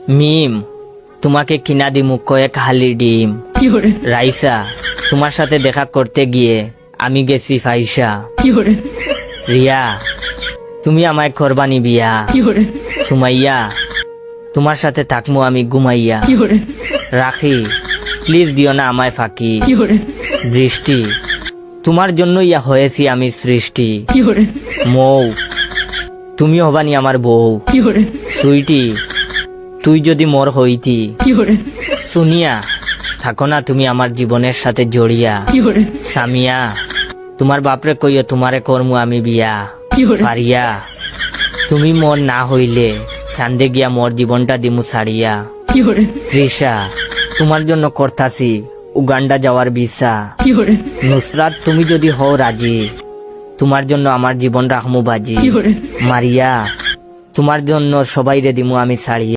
মিম, তোমাকে কিনা দিমু কয়েক হালি ডিম। রাইসা, তোমার সাথে দেখা করতে গিয়ে আমি গেছি ফাইসা। রিয়া, তুমি আমায় করবানি বিয়া। সুমাইয়া, তোমার সাথে থাকমু আমি ঘুমাইয়া। রাখি, প্লিজ দিও না আমায় ফাঁকি। বৃষ্টি, তোমার জন্য ইয়া হয়েছি আমি সৃষ্টি। মৌ, তুমি হবানি আমার বউ। সুইটি, তুই যদি মোর হইতি। সুনিয়া, থাকো না তুমি আমার জীবনের সাথে জড়িয়া। সামিয়া, তোমার বাপরে কইও তোমারে করমু আমি বিয়া। ফারিয়া, তুমি মোর না হইলে চান্দে গিয়া মোর জীবনটা দিমু ছাড়িয়া। তৃষা, তোমার জন্য করতাছি উগান্ডা যাওয়ার ভিসা। নুসরাত, তুমি যদি হও রাজি, তোমার জন্য আমার জীবন রাখমু বাজি। মারিয়া, তোমার জন্য সবাই রে দিমু আমি ছাড়িয়া।